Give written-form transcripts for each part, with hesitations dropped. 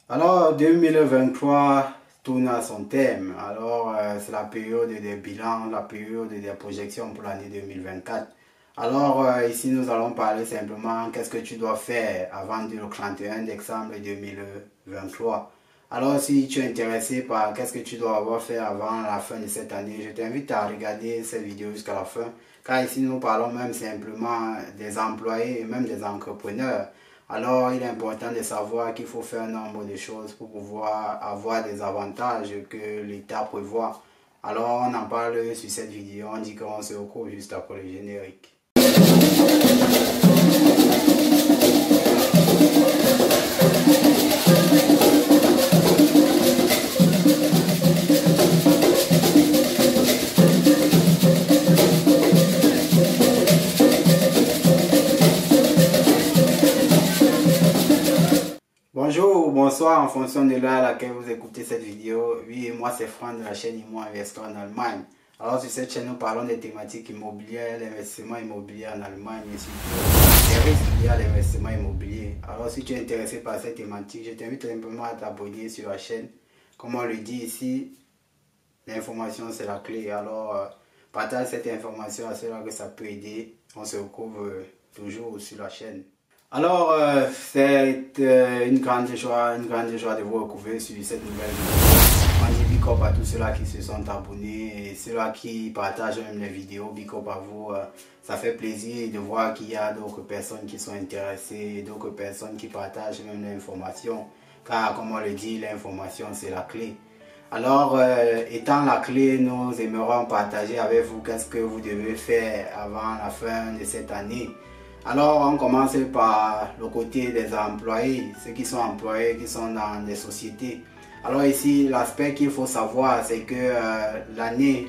Alors 2023 tourne à son thème. Alors c'est la période des bilans, la période des projections pour l'année 2024. Alors ici nous allons parler simplement qu'est-ce que tu dois faire avant le 31 décembre 2023. Alors si tu es intéressé par qu'est-ce que tu dois avoir fait avant la fin de cette année, je t'invite à regarder cette vidéo jusqu'à la fin. Car ici nous parlons même simplement des employés et même des entrepreneurs. Alors, il est important de savoir qu'il faut faire un nombre de choses pour pouvoir avoir des avantages que l'État prévoit. Alors, on en parle sur cette vidéo. On dit qu'on se retrouve juste après le générique. Bonjour ou bonsoir en fonction de l'heure à laquelle vous écoutez cette vidéo. Oui, moi c'est Franck de la chaîne Immo Investor en Allemagne. Alors sur cette chaîne nous parlons des thématiques immobilières, l'investissement immobilier en Allemagne et surtout les risques liés à l'investissement immobilier. Alors si tu es intéressé par cette thématique, je t'invite simplement à t'abonner sur la chaîne. Comme on le dit ici, l'information c'est la clé. Alors partage cette information à ceux-là que ça peut aider. On se retrouve toujours sur la chaîne. Alors, c'est une grande joie de vous retrouver sur cette nouvelle vidéo. On dit big up à tous ceux-là qui se sont abonnés et ceux-là qui partagent même les vidéos. Big up à vous. Ça fait plaisir de voir qu'il y a d'autres personnes qui sont intéressées, d'autres personnes qui partagent même l'information. Car, comme on le dit, l'information c'est la clé. Alors, étant la clé, nous aimerions partager avec vous qu'est-ce que vous devez faire avant la fin de cette année. Alors, on commence par le côté des employés, ceux qui sont employés, qui sont dans des sociétés. Alors ici, l'aspect qu'il faut savoir, c'est que l'année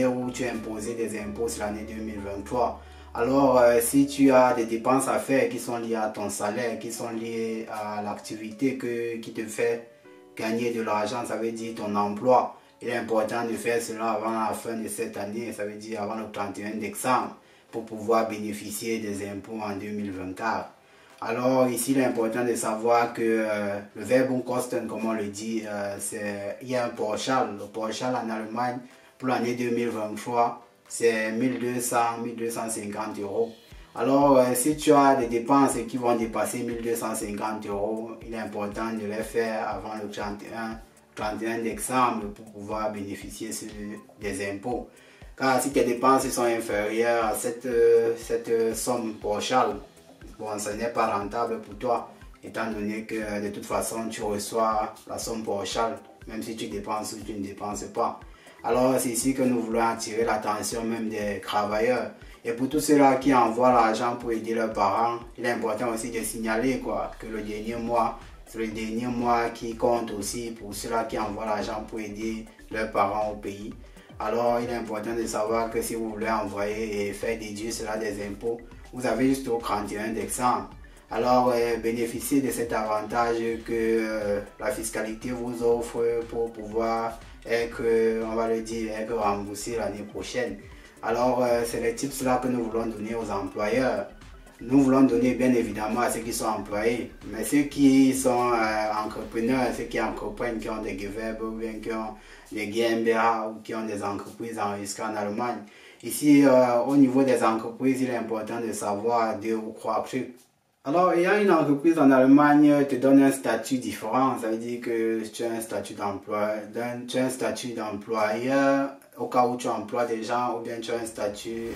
où tu es imposé des impôts, c'est l'année 2023. Alors, si tu as des dépenses à faire qui sont liées à ton salaire, qui sont liées à l'activité qui te fait gagner de l'argent, ça veut dire ton emploi, il est important de faire cela avant la fin de cette année, ça veut dire avant le 31 décembre. Pour pouvoir bénéficier des impôts en 2024. Alors ici, il est important de savoir que le Verbuchungskosten, comme on le dit, il y a un pauschal. Le pauschal en Allemagne pour l'année 2023, c'est 1250 euros. Alors, si tu as des dépenses qui vont dépasser 1250 euros, il est important de les faire avant le 31 décembre pour pouvoir bénéficier des impôts. Car si tes dépenses sont inférieures à cette somme pauschale, bon, ce n'est pas rentable pour toi, étant donné que de toute façon tu reçois la somme pauschale, même si tu dépenses ou tu ne dépenses pas. Alors c'est ici que nous voulons attirer l'attention même des travailleurs. Et pour tous ceux-là qui envoient l'argent pour aider leurs parents, il est important aussi de signaler que le dernier mois, c'est le dernier mois qui compte aussi pour ceux-là qui envoient l'argent pour aider leurs parents au pays. Alors, il est important de savoir que si vous voulez envoyer et faire déduire cela des impôts, vous avez jusqu'au 31 décembre. Alors, bénéficiez de cet avantage que la fiscalité vous offre pour pouvoir être, on va le dire, être remboursé l'année prochaine. Alors, c'est les tips là que nous voulons donner aux employeurs. Nous voulons donner bien évidemment à ceux qui sont employés, mais ceux qui sont entrepreneurs, ceux qui entreprennent, qui ont des Gewerbe ou bien qui ont des GmbH ou qui ont des entreprises enregistrées en Allemagne. Ici, au niveau des entreprises, il est important de savoir 2 ou 3 trucs. Alors, il y a une entreprise en Allemagne qui te donne un statut différent. Ça veut dire que tu as un statut d'employeur au cas où tu emploies des gens, ou bien tu as un statut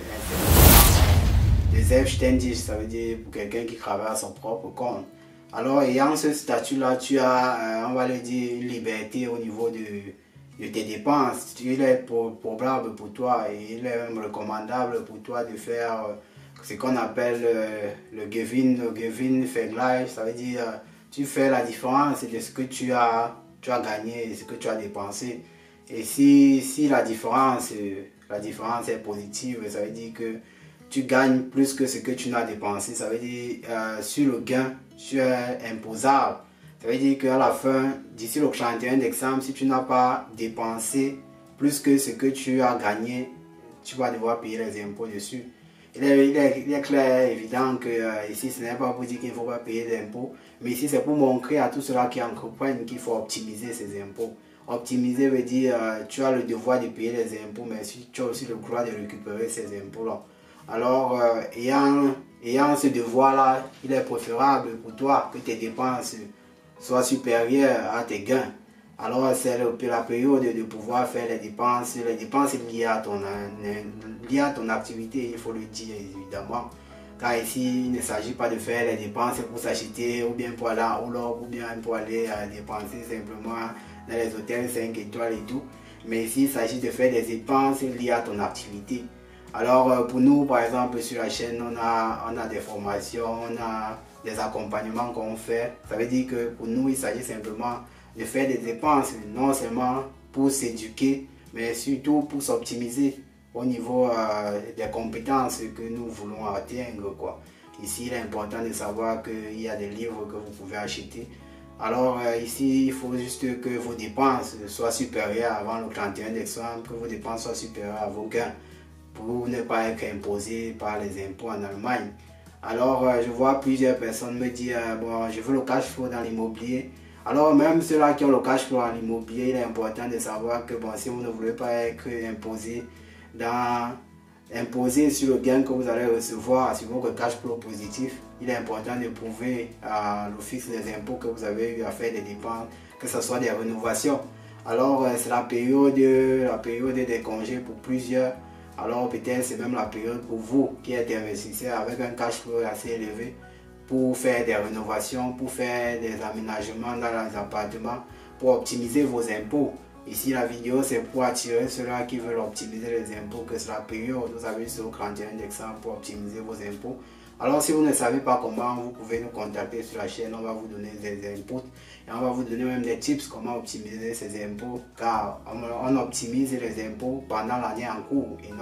des Selbstständig, ça veut dire pour quelqu'un qui travaille à son propre compte. Alors, ayant ce statut-là, tu as, on va le dire, une liberté au niveau de tes dépenses. Il est probable pour toi et il est même recommandable pour toi de faire ce qu'on appelle le Gewinnvergleich. Ça veut dire tu fais la différence de ce que tu as gagné et ce que tu as dépensé. Et si la différence est positive, ça veut dire que tu gagnes plus que ce que tu n'as dépensé. Ça veut dire sur le gain, tu es imposable. Ça veut dire qu'à la fin, d'ici le 31 décembre, si tu n'as pas dépensé plus que ce que tu as gagné, tu vas devoir payer les impôts dessus. il est clair et évident que ici, ce n'est pas pour dire qu'il ne faut pas payer d'impôts, mais ici, c'est pour montrer à tous ceux-là qui entreprennent qu'il faut optimiser ses impôts. Optimiser veut dire tu as le devoir de payer les impôts, mais tu as aussi le droit de récupérer ces impôts-là. Alors, ayant ce devoir-là, il est préférable pour toi que tes dépenses soient supérieures à tes gains. Alors, c'est la période de pouvoir faire les dépenses liées à ton activité, il faut le dire évidemment. Car ici, il ne s'agit pas de faire les dépenses pour s'acheter ou bien pour aller en Europe ou bien pour aller dépenser simplement dans les hôtels 5 étoiles et tout. Mais ici, il s'agit de faire des dépenses liées à ton activité. Alors, pour nous, par exemple, sur la chaîne, on a des formations, on a des accompagnements qu'on fait. Ça veut dire que pour nous, il s'agit simplement de faire des dépenses, non seulement pour s'éduquer, mais surtout pour s'optimiser au niveau des compétences que nous voulons atteindre, quoi. Ici, il est important de savoir qu'il y a des livres que vous pouvez acheter. Alors ici, il faut juste que vos dépenses soient supérieures avant le 31 décembre, que vos dépenses soient supérieures à vos gains pour ne pas être imposé par les impôts en Allemagne. Alors je vois plusieurs personnes me dire bon, je veux le cash flow dans l'immobilier. Alors même ceux-là qui ont le cash flow dans l'immobilier, il est important de savoir que bon, si vous ne voulez pas être imposé sur le gain que vous allez recevoir sur votre cash flow positif, il est important de prouver à l'office des impôts que vous avez eu à faire des dépenses, que ce soit des rénovations. Alors c'est la période des congés pour plusieurs. Alors peut-être c'est même la période pour vous qui êtes investisseur avec un cash flow assez élevé pour faire des rénovations, pour faire des aménagements dans les appartements, pour optimiser vos impôts. Ici la vidéo c'est pour attirer ceux-là qui veulent optimiser les impôts, que c'est la période, vous avez jusqu'au 31 décembre pour optimiser vos impôts. Alors si vous ne savez pas comment, vous pouvez nous contacter sur la chaîne, on va vous donner des inputs et on va vous donner même des tips comment optimiser ces impôts, car on optimise les impôts pendant l'année en cours et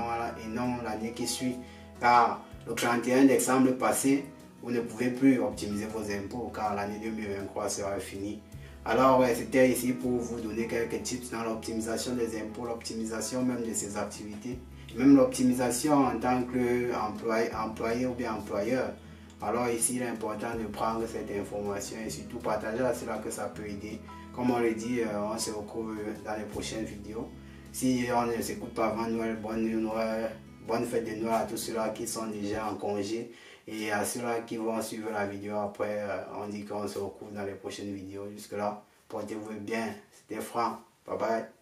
non l'année qui suit, car le 31 décembre passé, vous ne pouvez plus optimiser vos impôts car l'année 2023 sera finie. Alors c'était ici pour vous donner quelques tips dans l'optimisation des impôts, l'optimisation même de ces activités, même l'optimisation en tant qu'employé ou bien employeur. Alors ici il est important de prendre cette information et surtout partager à cela que ça peut aider. Comme on le dit, on se retrouve dans les prochaines vidéos. Si on ne s'écoute pas avant Noël, bonne fête de Noël à tous ceux-là qui sont déjà en congé. Et à ceux-là qui vont suivre la vidéo après, on dit qu'on se retrouve dans les prochaines vidéos. Jusque là, portez-vous bien. C'était Franck. Bye bye.